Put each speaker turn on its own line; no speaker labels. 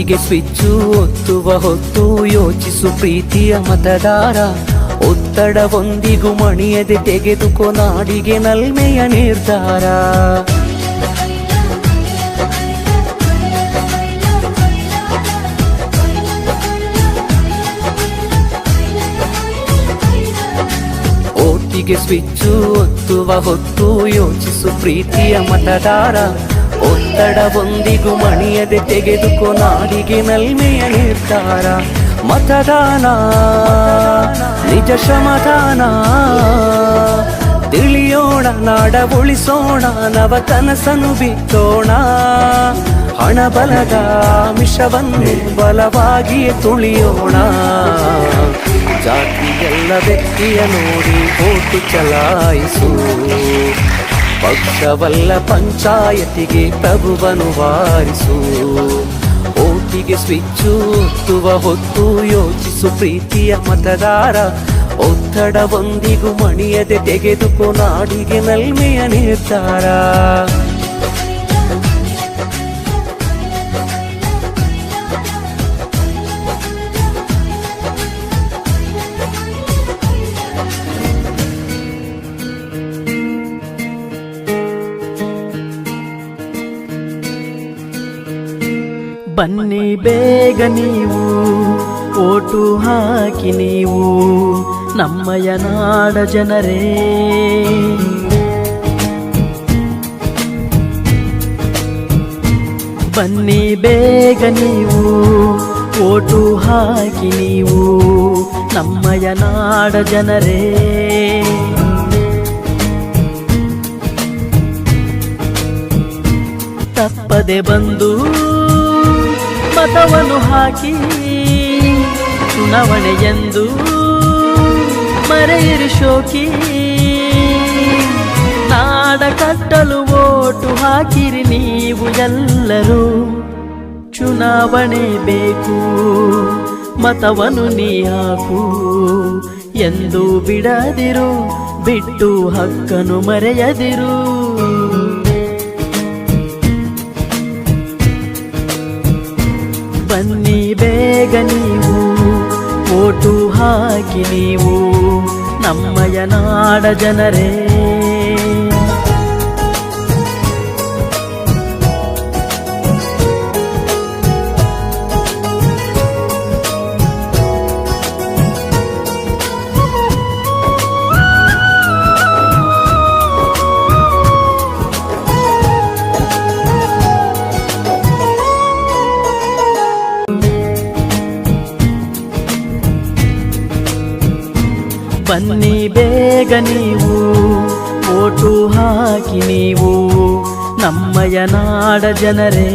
ಓಟಿಗೆ switch ಒತ್ತುವ ಹೊತ್ತು ಯೋಚಿಸು ಪ್ರೀತಿಯ ಮತದಾರ. ಒತ್ತಡವೊಂದಿಗೂ ಮಣಿಯದೆ ತೆಗೆದುಕೋ ನಾಡಿಗೆ ನಲ್ಮೆಯ ನಿರ್ಧಾರ. ಓಟಿಗೆ ಸ್ವಿಚ್ಚು ಒತ್ತುವ ಹೊತ್ತು ಯೋಚಿಸು ಪ್ರೀತಿಯ ಮತದಾರ. ಒತ್ತಡವೊಂದಿಗೂ ಮಣಿಯದೆ ತೆಗೆದುಕೋ ನಾಡಿಗೆ ನಲ್ಮೆಯ ನಿರ್ಧಾರ. ಮತದಾನ ನಿಜ ಶ್ರಮದಾನ, ತಿಳಿಯೋಣ ನಾಡ ಉಳಿಸೋಣ, ನವ ಕನಸನ್ನು ಬಿತ್ತೋಣ. ಹಣ ಬಲದ ಮಿಷವನ್ನು ಬಲವಾಗಿಯೇ ತುಳಿಯೋಣ. ಜಾತಿಗೆಲ್ಲ ವ್ಯಕ್ತಿಯ ನೋಡಿ ಓಟು ಚಲಾಯಿಸು, ಪಕ್ಷವಲ್ಲ ಪಂಚಾಯತಿಗೆ ಪ್ರಭುವನು ವಾರಿಸು. ಓಟಿಗೆ ಸ್ವಿಚ್ಚು ಒತ್ತುವ ಹೊತ್ತು ಯೋಚಿಸು ಪ್ರೀತಿಯ ಮತದಾರ. ಒತ್ತಡವೊಂದಿಗೂ ಮಣಿಯದೆ ತೆಗೆದುಕೋ ನಾಡಿಗೆ ನಲ್ಮೆಯ ನಿರ್ಧಾರ.
ಬನ್ನಿ ಬೇಗ ನೀವು ಓಟು ಹಾಕಿ ನೀವು ನಮ್ಮಯ ನಾಡ ಜನರೇ. ಬನ್ನಿ ಬೇಗ ನೀವು ಓಟು ಹಾಕಿ ನೀವು ನಮ್ಮಯ ನಾಡ ಜನರೇ. ತಪ್ಪದೆ ಬಂದು ಮತವನ್ನು ಹಾಕಿ ಚುನಾವಣೆಯೆಂದು ಮರೆಯಿರಿ ಶೋಕಿ. ನಾಡ ಕಟ್ಟಲು ಓಟು ಹಾಕಿರಿ ನೀವು ಎಲ್ಲರೂ. ಚುನಾವಣೆ ಬೇಕು ಮತವನ್ನು ನೀ ಹಾಕು ಎಂದು ಬಿಡದಿರು, ಬಿಟ್ಟು ಹಕ್ಕನ್ನು ಮರೆಯದಿರು. ಬನ್ನಿ ಬೇಗ ನೀವು ಓಟು ಹಾಕಿ ನೀವು ನಮ್ಮಯ ನಾಡ ಜನರೇ. ಬನ್ನಿ ಬೇಗ ನೀವು ಓಟು ಹಾಕಿ ನೀವು ನಮ್ಮಯ ನಾಡ ಜನರೇ.